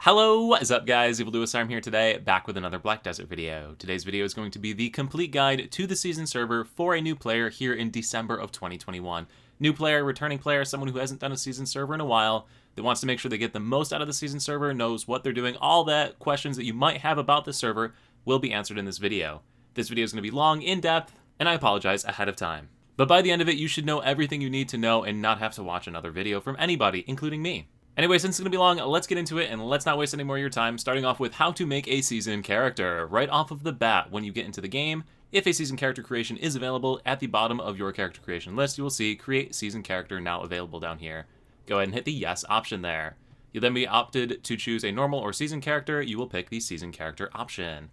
Hello, what is up guys, Evil Lewis Arm here today, back with another Black Desert video. Today's video is going to be the complete guide to the season server for a new player here in December of 2021. New player, returning player, someone who hasn't done a season server in a while, that wants to make sure they get the most out of the season server, knows what they're doing, all that questions that you might have about the server will be answered in this video. This video is going to be long, in-depth, and I apologize ahead of time. But by the end of it, you should know everything you need to know and not have to watch another video from anybody, including me. Anyway, since it's going to be long, let's get into it and let's not waste any more of your time, starting off with how to make a season character. Right off of the bat, when you get into the game, if a season character creation is available, at the bottom of your character creation list, you will see Create Season Character now available down here. Go ahead and hit the Yes option there. You'll then be opted to choose a normal or season character. You will pick the season character option.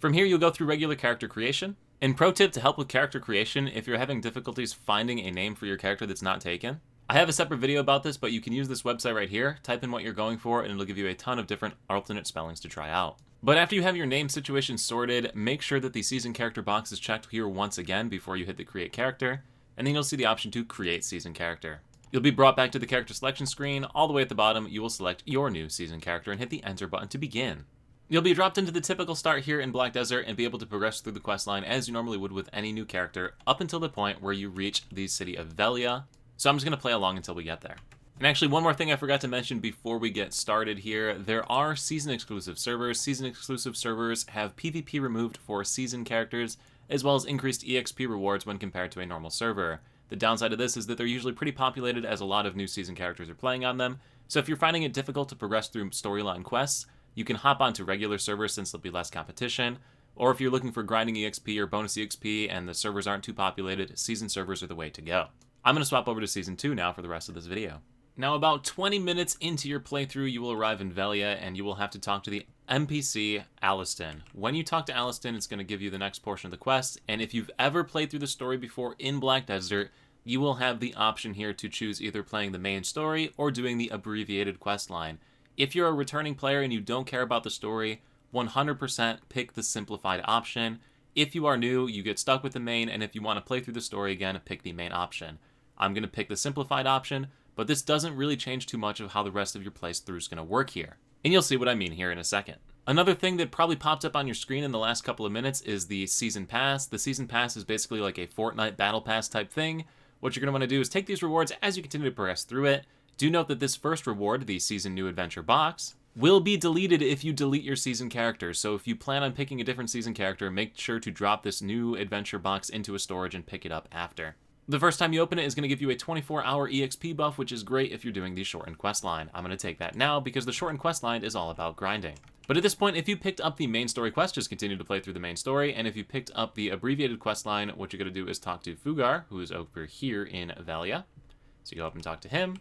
From here, you'll go through regular character creation. And pro tip to help with character creation, if you're having difficulties finding a name for your character that's not taken, I have a separate video about this, but you can use this website right here, type in what you're going for, and it'll give you a ton of different alternate spellings to try out. But after you have your name situation sorted, make sure that the season character box is checked here once again before you hit the create character, and then you'll see the option to create season character. You'll be brought back to the character selection screen. All the way at the bottom, you will select your new season character and hit the enter button to begin. You'll be dropped into the typical start here in Black Desert and be able to progress through the questline as you normally would with any new character up until the point where you reach the city of Velia. So I'm just going to play along until we get there. And actually, one more thing I forgot to mention before we get started here. There are season-exclusive servers. Season-exclusive servers have PvP removed for season characters, as well as increased EXP rewards when compared to a normal server. The downside of this is that they're usually pretty populated as a lot of new season characters are playing on them. So if you're finding it difficult to progress through storyline quests, you can hop onto regular servers since there'll be less competition. Or if you're looking for grinding EXP or bonus EXP and the servers aren't too populated, season servers are the way to go. I'm going to swap over to Season 2 now for the rest of this video. Now, about 20 minutes into your playthrough, you will arrive in Velia, and you will have to talk to the NPC, Aliston. When you talk to Aliston, it's going to give you the next portion of the quest, and if you've ever played through the story before in Black Desert, you will have the option here to choose either playing the main story or doing the abbreviated quest line. If you're a returning player and you don't care about the story, 100% pick the simplified option. If you are new, you get stuck with the main, and if you want to play through the story again, pick the main option. I'm going to pick the simplified option, but this doesn't really change too much of how the rest of your playthrough is going to work here. And you'll see what I mean here in a second. Another thing that probably popped up on your screen in the last couple of minutes is the Season Pass. The Season Pass is basically like a Fortnite Battle Pass type thing. What you're going to want to do is take these rewards as you continue to progress through it. Do note that this first reward, the Season New Adventure box, will be deleted if you delete your season character. So if you plan on picking a different season character, make sure to drop this new adventure box into a storage and pick it up after. The first time you open it is going to give you a 24-hour EXP buff, which is great if you're doing the shortened quest line. I'm going to take that now because the shortened quest line is all about grinding. But at this point, if you picked up the main story quest, just continue to play through the main story. And if you picked up the abbreviated quest line, what you're going to do is talk to Fugar, who is over here in Velia. So you go up and talk to him.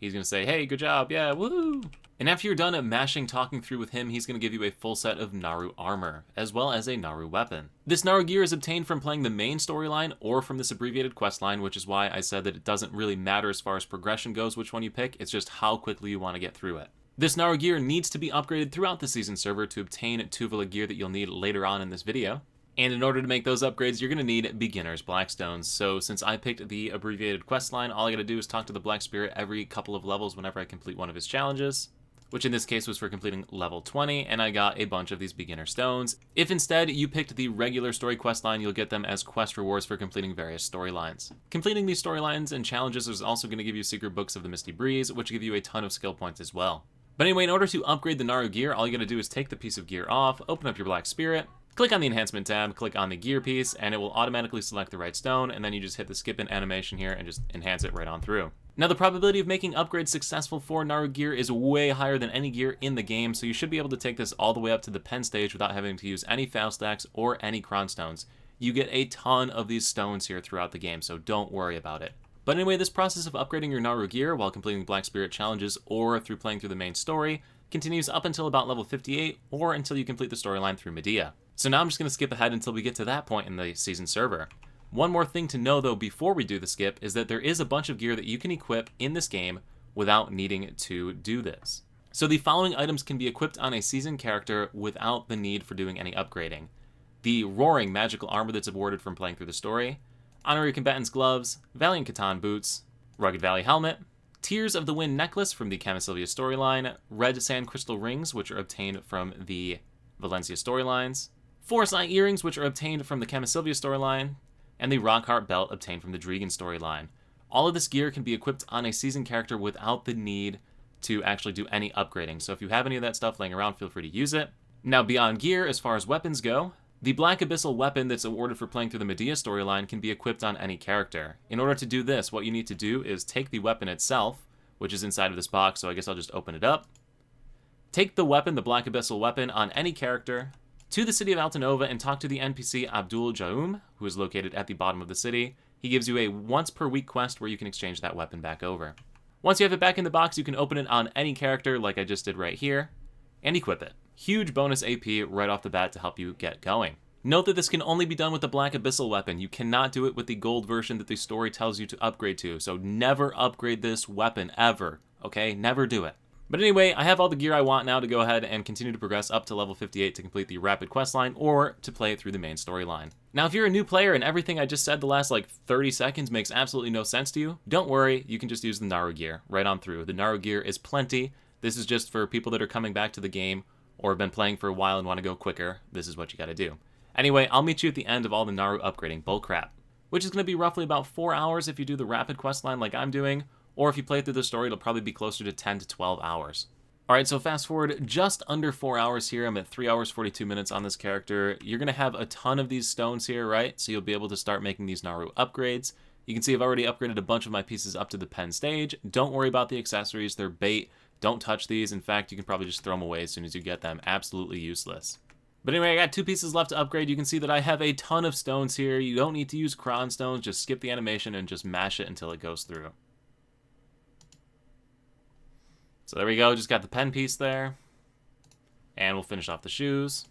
He's going to say, hey, good job, yeah, woo! And after you're done mashing talking through with him, he's going to give you a full set of Naru armor, as well as a Naru weapon. This Naru gear is obtained from playing the main storyline or from this abbreviated quest line, which is why I said that it doesn't really matter as far as progression goes which one you pick, it's just how quickly you want to get through it. This Naru gear needs to be upgraded throughout the season server to obtain Tuvala gear that you'll need later on in this video. And in order to make those upgrades, you're going to need Beginner's Blackstones. So since I picked the abbreviated quest line, all I got to do is talk to the Black Spirit every couple of levels whenever I complete one of his challenges, which in this case was for completing level 20, and I got a bunch of these beginner stones. If instead you picked the regular story quest line, you'll get them as quest rewards for completing various storylines. Completing these storylines and challenges is also going to give you secret books of the Misty Breeze, which give you a ton of skill points as well. But anyway, in order to upgrade the Naru gear, all you got to do is take the piece of gear off, open up your Black Spirit, click on the enhancement tab, click on the gear piece, and it will automatically select the right stone, and then you just hit the skip in animation here and just enhance it right on through. Now, the probability of making upgrades successful for Naru gear is way higher than any gear in the game, so you should be able to take this all the way up to the pen stage without having to use any foul stacks or any cron stones. You get a ton of these stones here throughout the game, so don't worry about it. But anyway, this process of upgrading your Naru gear while completing Black Spirit challenges or through playing through the main story continues up until about level 58 or until you complete the storyline through Medea. So now I'm just going to skip ahead until we get to that point in the season server. One more thing to know though before we do the skip is that there is a bunch of gear that you can equip in this game without needing to do this. So the following items can be equipped on a season character without the need for doing any upgrading. The Roaring magical armor that's awarded from playing through the story, Honorary Combatant's gloves, Valiant Catan boots, Rugged Valley helmet, Tears of the Wind necklace from the Camisylvia storyline, red sand crystal rings, which are obtained from the Valencia storylines, Forest Eye earrings, which are obtained from the Camisylvia storyline, and the Rockheart belt obtained from the Dregan storyline. All of this gear can be equipped on a seasoned character without the need to actually do any upgrading, so if you have any of that stuff laying around, feel free to use it. Now, beyond gear, as far as weapons go, the Black Abyssal weapon that's awarded for playing through the Medea storyline can be equipped on any character. In order to do this, what you need to do is take the weapon itself, which is inside of this box, so I guess I'll just open it up. Take the weapon, the Black Abyssal weapon, on any character, to the city of Altanova and talk to the NPC Abdul Jaum, who is located at the bottom of the city. He gives you a once per week quest where you can exchange that weapon back over. Once you have it back in the box, you can open it on any character like I just did right here, and equip it. Huge bonus AP right off the bat to help you get going. Note that this can only be done with the Black Abyssal weapon. You cannot do it with the gold version that the story tells you to upgrade to, so never upgrade this weapon ever, okay? Never do it. But anyway, I have all the gear I want now to go ahead and continue to progress up to level 58 to complete the rapid questline or to play it through the main storyline. Now, if you're a new player and everything I just said the last 30 seconds makes absolutely no sense to you, don't worry, you can just use the Naru Gear right on through. The Naru Gear is plenty. This is just for people that are coming back to the game or have been playing for a while and want to go quicker. This is what you gotta do. Anyway, I'll meet you at the end of all the Naru upgrading bullcrap, which is going to be roughly about 4 hours if you do the rapid questline like I'm doing, or if you play through the story, it'll probably be closer to 10 to 12 hours. Alright, so fast forward just under 4 hours here. I'm at 3 hours 42 minutes on this character. You're going to have a ton of these stones here, right? So you'll be able to start making these Naru upgrades. You can see I've already upgraded a bunch of my pieces up to the pen stage. Don't worry about the accessories, they're bait. Don't touch these. In fact, you can probably just throw them away as soon as you get them. Absolutely useless. But anyway, I got 2 pieces left to upgrade. You can see that I have a ton of stones here. You don't need to use cron stones. Just skip the animation and just mash it until it goes through. So there we go. Just got the pen piece there. And we'll finish off the shoes.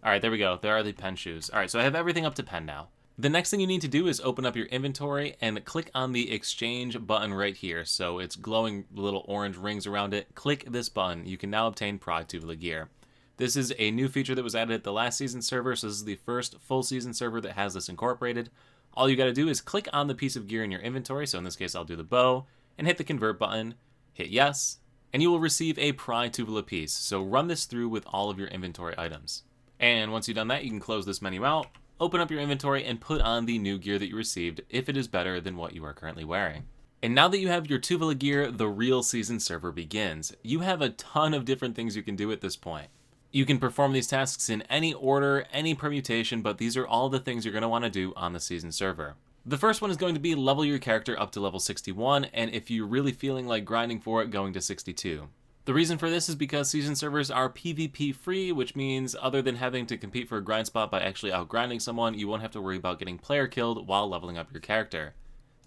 Alright, there we go. There are the pen shoes. Alright, so I have everything up to pen now. The next thing you need to do is open up your inventory and click on the exchange button right here. So it's glowing little orange rings around it. Click this button. You can now obtain Prague Tuvala gear. This is a new feature that was added at the last season server, so this is the first full season server that has this incorporated. All you gotta do is click on the piece of gear in your inventory, so in this case I'll do the bow, and hit the convert button, hit yes, and you will receive a Prague Tuvala piece. So run this through with all of your inventory items. And once you've done that, you can close this menu out, open up your inventory, and put on the new gear that you received if it is better than what you are currently wearing. And now that you have your Tuvala gear, the real season server begins. You have a ton of different things you can do at this point. You can perform these tasks in any order, any permutation, but these are all the things you're going to want to do on the season server. The first one is going to be level your character up to level 61, and if you're really feeling like grinding for it, going to 62. The reason for this is because season servers are PvP free, which means other than having to compete for a grind spot by actually outgrinding someone, you won't have to worry about getting player killed while leveling up your character.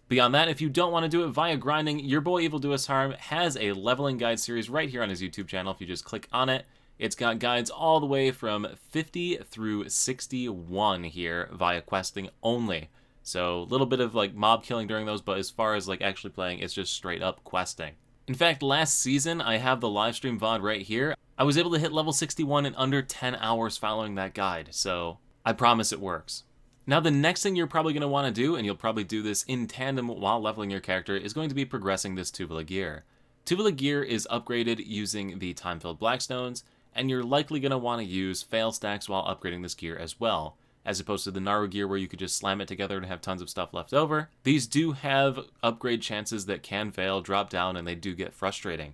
Beyond that, if you don't want to do it via grinding, your boy Evil Do Us Harm has a leveling guide series right here on his YouTube channel. If you just click on it, it's got guides all the way from 50 through 61 here via questing only. So a little bit of mob killing during those, but as far as actually playing, it's just straight up questing. In fact, last season, I have the livestream VOD right here. I was able to hit level 61 in under 10 hours following that guide, so I promise it works. Now, the next thing you're probably going to want to do, and you'll probably do this in tandem while leveling your character, is going to be progressing this Tuvala gear. Tuvala gear is upgraded using the time-filled Blackstones, and you're likely going to want to use fail stacks while upgrading this gear as well, as opposed to the Naru gear where you could just slam it together and have tons of stuff left over. These do have upgrade chances that can fail, drop down, and they do get frustrating.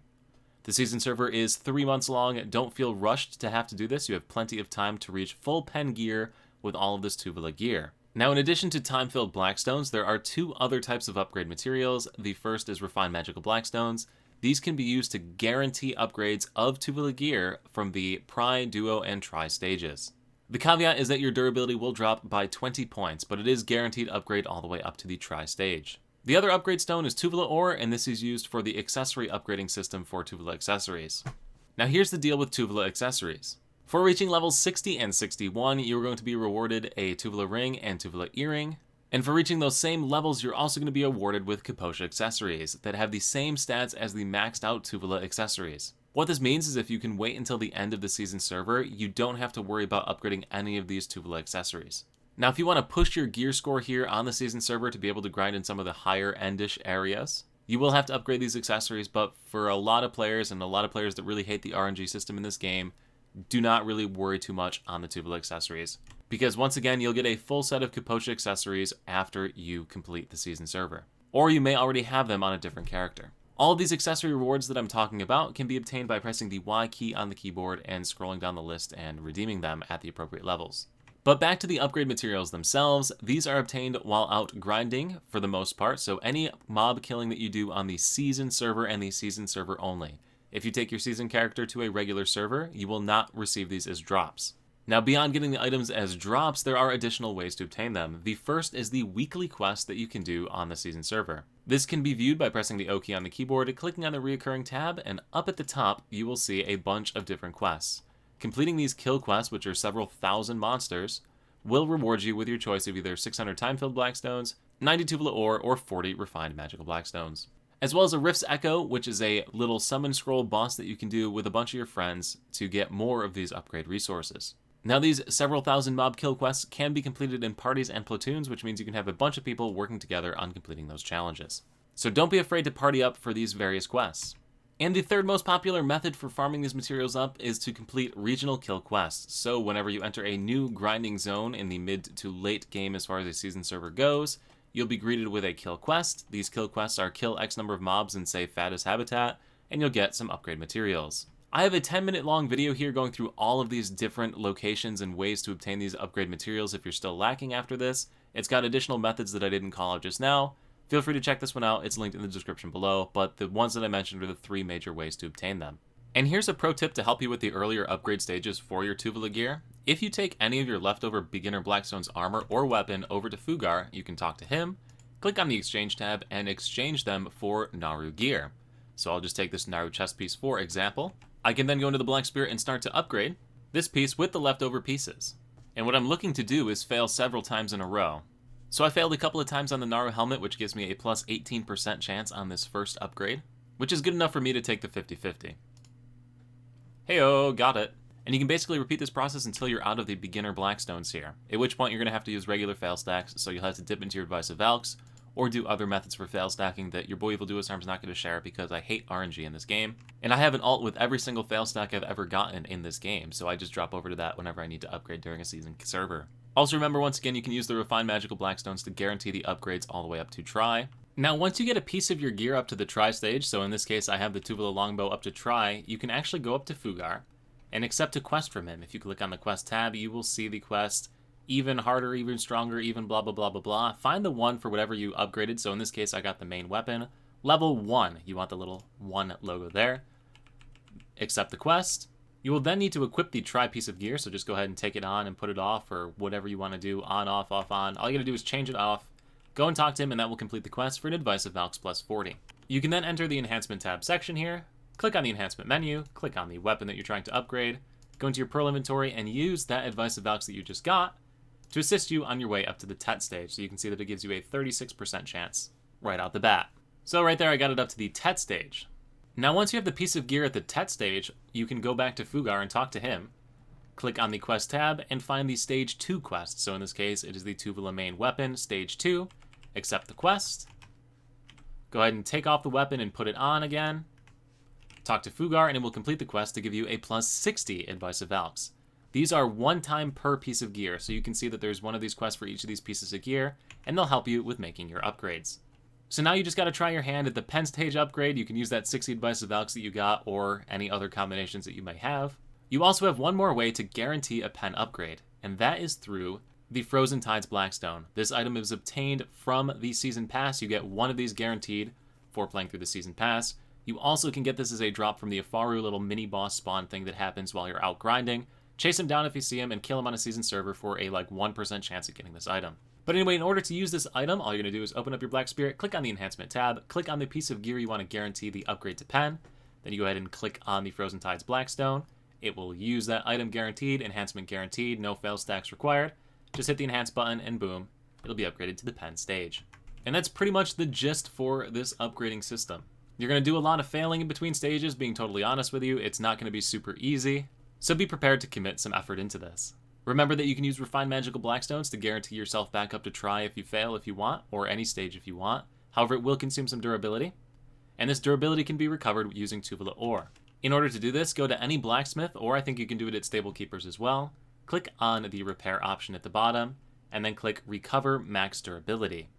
The season server is 3 months long. Don't feel rushed to have to do this. You have plenty of time to reach full pen gear with all of this Tuvala gear. Now, in addition to time-filled Blackstones, there are 2 other types of upgrade materials. The first is refined magical Blackstones. These can be used to guarantee upgrades of Tuvala gear from the Pri, Duo, and Tri stages. The caveat is that your durability will drop by 20 points, but it is guaranteed upgrade all the way up to the Tri stage. The other upgrade stone is Tuvala Ore, and this is used for the accessory upgrading system for Tuvala accessories. Now here's the deal with Tuvala accessories. For reaching levels 60 and 61, you're going to be rewarded a Tuvala ring and Tuvala earring. And for reaching those same levels, you're also going to be awarded with Kaposha accessories that have the same stats as the maxed out Tuvala accessories. What this means is if you can wait until the end of the season server, you don't have to worry about upgrading any of these Tuvala accessories. Now, if you want to push your gear score here on the season server to be able to grind in some of the higher endish areas, you will have to upgrade these accessories, but for a lot of players and a lot of players that really hate the RNG system in this game, do not really worry too much on the Tuvala accessories. Because once again, you'll get a full set of Capocha accessories after you complete the season server. Or you may already have them on a different character. All of these accessory rewards that I'm talking about can be obtained by pressing the Y key on the keyboard and scrolling down the list and redeeming them at the appropriate levels. But back to the upgrade materials themselves, these are obtained while out grinding for the most part, so any mob killing that you do on the season server and the season server only. If you take your season character to a regular server, you will not receive these as drops. Now, beyond getting the items as drops, there are additional ways to obtain them. The first is the weekly quest that you can do on the season server. This can be viewed by pressing the O key on the keyboard, clicking on the reoccurring tab, and up at the top, you will see a bunch of different quests. Completing these kill quests, which are several thousand monsters, will reward you with your choice of either 600 time-filled blackstones, 90 Tuvala ore, or 40 refined magical blackstones. As well as a Rift's Echo, which is a little summon scroll boss that you can do with a bunch of your friends to get more of these upgrade resources. Now, these several thousand mob kill quests can be completed in parties and platoons, which means you can have a bunch of people working together on completing those challenges. So don't be afraid to party up for these various quests. And the third most popular method for farming these materials up is to complete regional kill quests. So whenever you enter a new grinding zone in the mid to late game as far as a season server goes, you'll be greeted with a kill quest. These kill quests are kill X number of mobs in, say, fattest habitat, and you'll get some upgrade materials. I have a 10-minute long video here going through all of these different locations and ways to obtain these upgrade materials if you're still lacking after this. It's got additional methods that I didn't call out just now. Feel free to check this one out, it's linked in the description below, but the ones that I mentioned are the 3 major ways to obtain them. And here's a pro tip to help you with the earlier upgrade stages for your Tuvala gear. If you take any of your leftover beginner Blackstone's armor or weapon over to Fugar, you can talk to him, click on the exchange tab, and exchange them for Naru Gear. So I'll just take this Naru chest piece for example. I can then go into the Black Spirit and start to upgrade this piece with the leftover pieces. And what I'm looking to do is fail several times in a row. So I failed a couple of times on the Naru helmet, which gives me a plus 18% chance on this first upgrade, which is good enough for me to take the 50-50. Heyo, got it. And you can basically repeat this process until you're out of the beginner Blackstones here, at which point you're going to have to use regular fail stacks, so you'll have to dip into your Advice of Valks, or do other methods for fail stacking that your boy Evil Duos Arm's not going to share because I hate RNG in this game. And I have an alt with every single fail stack I've ever gotten in this game, so I just drop over to that whenever I need to upgrade during a season server. Also remember, once again, you can use the Refined Magical Blackstones to guarantee the upgrades all the way up to Try. Now, once you get a piece of your gear up to the Try stage, so in this case I have the Tuvala Longbow up to Try, you can actually go up to Fugar and accept a quest from him. If you click on the quest tab, you will see the quest, even harder, even stronger, even blah blah blah blah blah. Find the one for whatever you upgraded, so in this case I got the main weapon. Level 1, you want the little 1 logo there. Accept the quest. You will then need to equip the Try piece of gear, so just go ahead and take it on and put it off, or whatever you want to do, on, off, on. All you gotta do is change it off, go and talk to him, and that will complete the quest for an Advice of Valks plus 40. You can then enter the Enhancement tab section here, click on the Enhancement menu, click on the weapon that you're trying to upgrade, go into your Pearl inventory, and use that Advice of Valks that you just got to assist you on your way up to the Tet stage. So you can see that it gives you a 36% chance right out the bat. So right there, I got it up to the Tet stage. Now, once you have the piece of gear at the Tet stage, you can go back to Fugar and talk to him. Click on the Quest tab and find the Stage 2 quest. So in this case, it is the Tuvala main weapon, Stage 2. Accept the quest. Go ahead and take off the weapon and put it on again. Talk to Fugar and it will complete the quest to give you a plus 60 Advice of Valks. These are one time per piece of gear, so you can see that there's one of these quests for each of these pieces of gear, and they'll help you with making your upgrades. So now you just got to try your hand at the pen stage upgrade. You can use that 60 Advice of Valks that you got, or any other combinations that you may have. You also have one more way to guarantee a pen upgrade, and that is through the Frozen Tides Blackstone. This item is obtained from the Season Pass. You get one of these guaranteed for playing through the Season Pass. You also can get this as a drop from the Afaru little mini-boss spawn thing that happens while you're out grinding. Chase him down if you see him, and kill him on a season server for a 1% chance at getting this item. But anyway, in order to use this item, all you're going to do is open up your Black Spirit, click on the Enhancement tab, click on the piece of gear you want to guarantee the upgrade to pen, then you go ahead and click on the Frozen Tides Blackstone. It will use that item guaranteed, enhancement guaranteed, no fail stacks required. Just hit the Enhance button and boom, it'll be upgraded to the pen stage. And that's pretty much the gist for this upgrading system. You're going to do a lot of failing in between stages, being totally honest with you. It's not going to be super easy, so be prepared to commit some effort into this. Remember that you can use refined magical blackstones to guarantee yourself back up to try if you fail if you want, or any stage if you want. However, it will consume some durability, and this durability can be recovered using Tuvala ore. In order to do this, go to any blacksmith, or I think you can do it at stable keepers as well. Click on the repair option at the bottom, and then click recover max durability.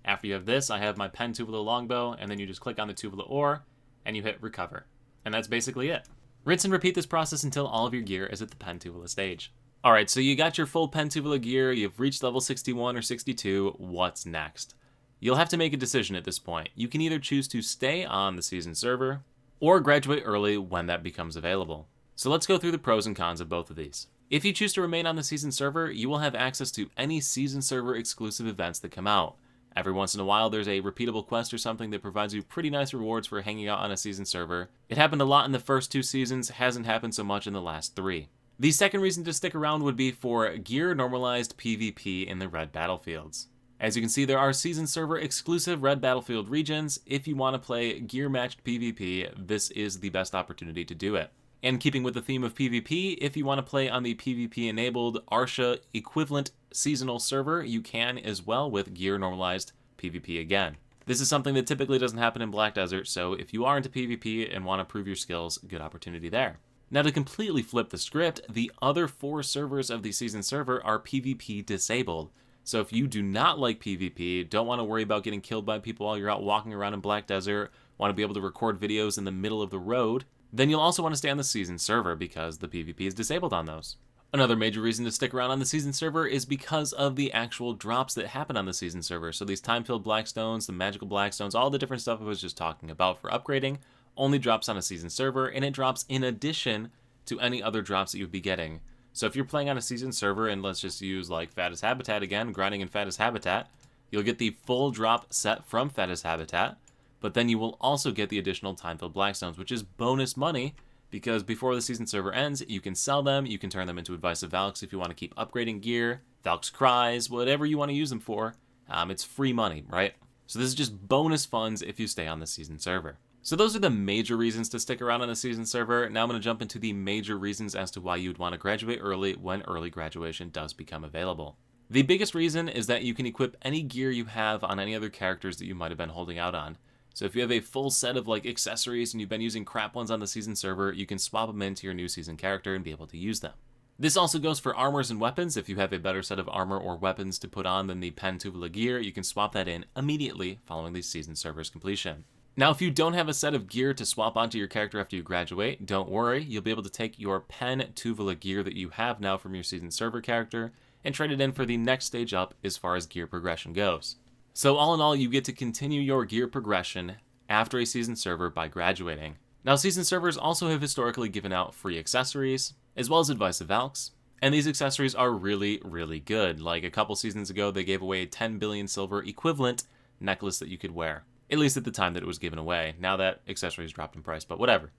After you have this, I have my pen Tuvala longbow, and then you just click on the Tuvala ore, and you hit recover. And that's basically it. Rinse and repeat this process until all of your gear is at the pen Tuvala stage. Alright, so you got your full pen Tuvala gear, you've reached level 61 or 62, what's next? You'll have to make a decision at this point. You can either choose to stay on the season server, or graduate early when that becomes available. So let's go through the pros and cons of both of these. If you choose to remain on the season server, you will have access to any season server exclusive events that come out. Every once in a while, there's a repeatable quest or something that provides you pretty nice rewards for hanging out on a season server. It happened a lot in the first 2 seasons, hasn't happened so much in the last 3. The second reason to stick around would be for gear normalized PvP in the red battlefields. As you can see, there are season server exclusive red battlefield regions. If you want to play gear matched PvP, this is the best opportunity to do it. And keeping with the theme of PvP, if you want to play on the PvP enabled Arsha equivalent seasonal server, you can as well with gear normalized PvP again. This is something that typically doesn't happen in Black Desert, so if you are into PvP and want to prove your skills, good opportunity there. Now to completely flip the script, the other 4 servers of the season server are PvP disabled. So if you do not like PvP, don't want to worry about getting killed by people while you're out walking around in Black Desert, want to be able to record videos in the middle of the road, then you'll also want to stay on the season server because the PvP is disabled on those. Another major reason to stick around on the season server is because of the actual drops that happen on the season server. So these time-filled blackstones, the magical blackstones, all the different stuff I was just talking about for upgrading, only drops on a season server, and it drops in addition to any other drops that you'd be getting. So if you're playing on a season server, and let's just use like Fattest Habitat again, grinding in Fattest Habitat, you'll get the full drop set from Fattest Habitat, but then you will also get the additional time-filled blackstones, which is bonus money, because before the season server ends, you can sell them, you can turn them into Advice of Valks if you want to keep upgrading gear, Valk's Cries, whatever you want to use them for. It's free money, right? So this is just bonus funds if you stay on the season server. So those are the major reasons to stick around on the season server. Now I'm going to jump into the major reasons as to why you'd want to graduate early when early graduation does become available. The biggest reason is that you can equip any gear you have on any other characters that you might have been holding out on. So if you have a full set of like accessories and you've been using crap ones on the season server, you can swap them into your new season character and be able to use them. This also goes for armors and weapons. If you have a better set of armor or weapons to put on than the Pen Tuvala gear, you can swap that in immediately following the season server's completion. Now, if you don't have a set of gear to swap onto your character after you graduate, don't worry, you'll be able to take your Pen Tuvala gear that you have now from your season server character and trade it in for the next stage up as far as gear progression goes. So all in all, you get to continue your gear progression after a season server by graduating. Now, season servers also have historically given out free accessories, as well as Advice of Valks, and these accessories are really, really good. Like a couple seasons ago, they gave away a 10 billion silver equivalent necklace that you could wear. At least at the time that it was given away. Now that accessories dropped in price, but whatever.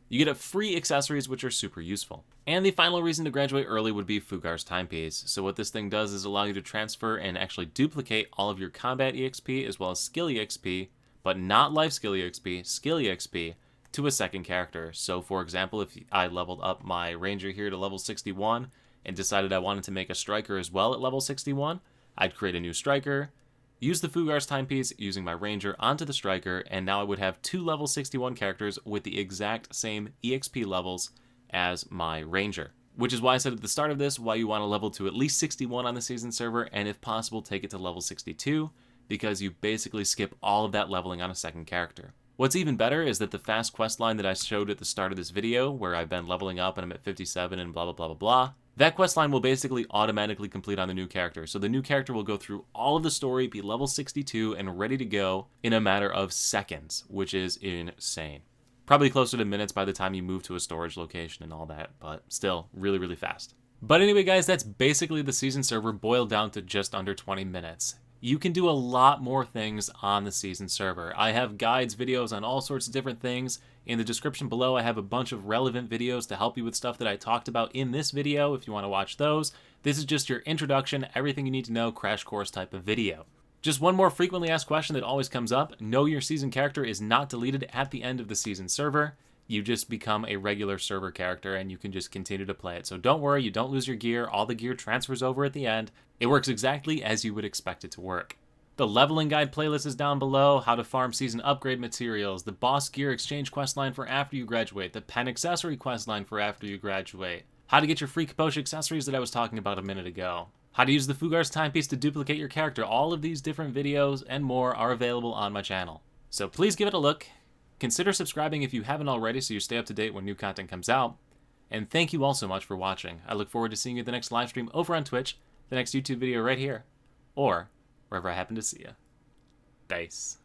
You get free accessories, which are super useful. And the final reason to graduate early would be Fugar's Timepiece. So what this thing does is allow you to transfer and actually duplicate all of your combat EXP as well as skill EXP, but not life skill EXP, skill EXP, to a second character. So for example, if I leveled up my ranger here to level 61 and decided I wanted to make a striker as well at level 61, I'd create a new striker, use the Fugar's Timepiece using my ranger onto the striker, and now I would have 2 level 61 characters with the exact same EXP levels as my ranger. Which is why I said at the start of this, why you want to level to at least 61 on the season server, and if possible, take it to level 62, because you basically skip all of that leveling on a second character. What's even better is that the fast quest line that I showed at the start of this video, where I've been leveling up and I'm at 57 and blah blah blah blah blah, that quest line will basically automatically complete on the new character. So the new character will go through all of the story, be level 62, and ready to go in a matter of seconds, which is insane. Probably closer to minutes by the time you move to a storage location and all that, but still really, really fast. But anyway, guys, that's basically the season server boiled down to just under 20 minutes. You can do a lot more things on the season server. I have guides, videos on all sorts of different things. In the description below, I have a bunch of relevant videos to help you with stuff that I talked about in this video if you want to watch those. This is just your introduction, everything you need to know, crash course type of video. Just one more frequently asked question that always comes up. No, your season character is not deleted at the end of the season server. you just become a regular server character and you can just continue to play it. So don't worry, you don't lose your gear. All the gear transfers over at the end. It works exactly as you would expect it to work. The leveling guide playlist is down below, how to farm season upgrade materials, the boss gear exchange questline for after you graduate, the pen accessory questline for after you graduate, how to get your free Kaposh accessories that I was talking about a minute ago, how to use the Fugar's timepiece to duplicate your character. All of these different videos and more are available on my channel. So please give it a look. Consider subscribing if you haven't already so you stay up to date when new content comes out. And thank you all so much for watching. I look forward to seeing you at the next live stream over on Twitch, the next YouTube video right here, or wherever I happen to see you. Peace.